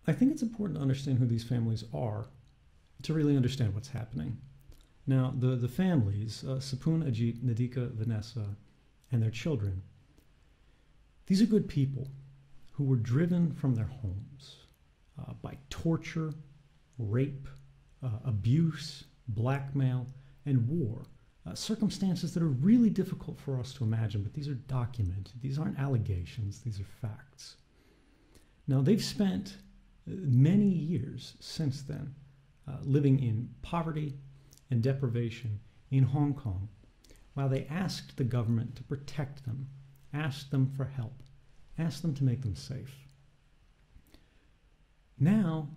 I think it's important to understand who these families are to really understand what's happening. Now, the families, Sapun, Ajit, Nadika, Vanessa, and their children, these are good people who were driven from their homes by torture, rape, abuse, blackmail, and war. Circumstances that are really difficult for us to imagine, but these are documented. These aren't allegations, these are facts. Now, they've spent many years since then living in poverty and deprivation in Hong Kong, while they asked the government to protect them, asked them for help, asked them to make them safe. Now,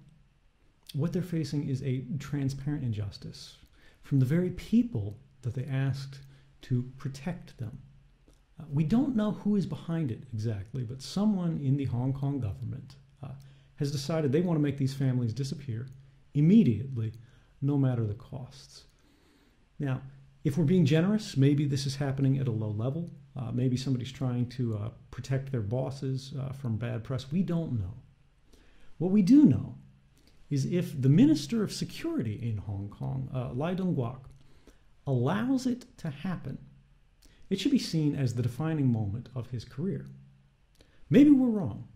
what they're facing is a transparent injustice from the very people that they asked to protect them. We don't know who is behind it exactly, but someone in the Hong Kong government has decided they want to make these families disappear immediately, no matter the costs. Now, if we're being generous, maybe this is happening at a low level. Maybe somebody's trying to protect their bosses from bad press. We don't know. What we do know is if the Minister of Security in Hong Kong, Tung-kwok, allows it to happen, it should be seen as the defining moment of his career. Maybe we're wrong.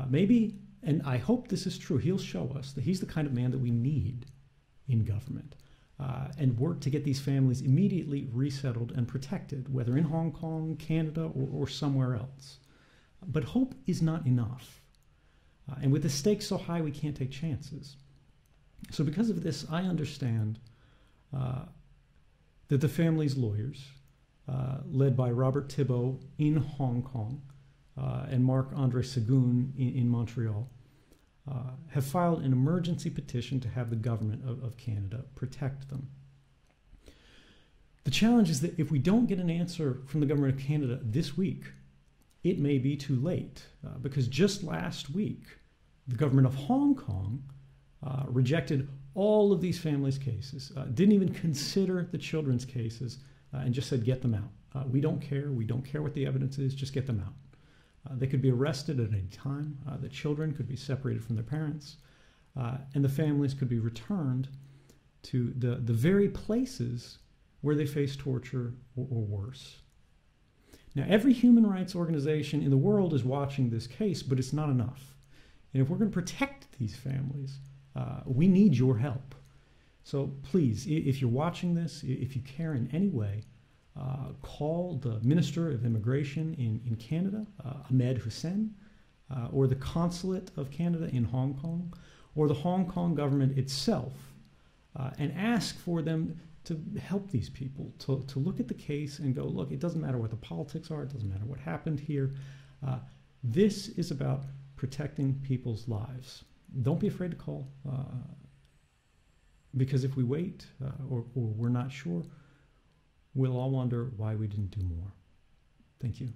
Maybe, and I hope this is true, he'll show us that he's the kind of man that we need in government and work to get these families immediately resettled and protected, whether in Hong Kong, Canada, or somewhere else. But hope is not enough. And with the stakes so high, we can't take chances. So because of this, I understand that the family's lawyers, led by Robert Thibault in Hong Kong and Marc-Andre in Montreal, have filed an emergency petition to have the government of Canada protect them. The challenge is that if we don't get an answer from the government of Canada this week, it may be too late, because just last week, the government of Hong Kong rejected all of these families' cases, didn't even consider the children's cases, and just said, get them out. We don't care what the evidence is, just get them out. They could be arrested at any time. The children could be separated from their parents, and the families could be returned to the very places where they face torture or worse. Now, every human rights organization in the world is watching this case, but it's not enough. And if we're going to protect these families, we need your help. So please, if you're watching this, if you care in any way, call the Minister of Immigration in Canada, Ahmed Hussein, or the Consulate of Canada in Hong Kong, or the Hong Kong government itself, and ask for them to help these people, to look at the case and go, look, it doesn't matter what the politics are, it doesn't matter what happened here. This is about protecting people's lives. Don't be afraid to call, because if we wait or we're not sure, we'll all wonder why we didn't do more. Thank you.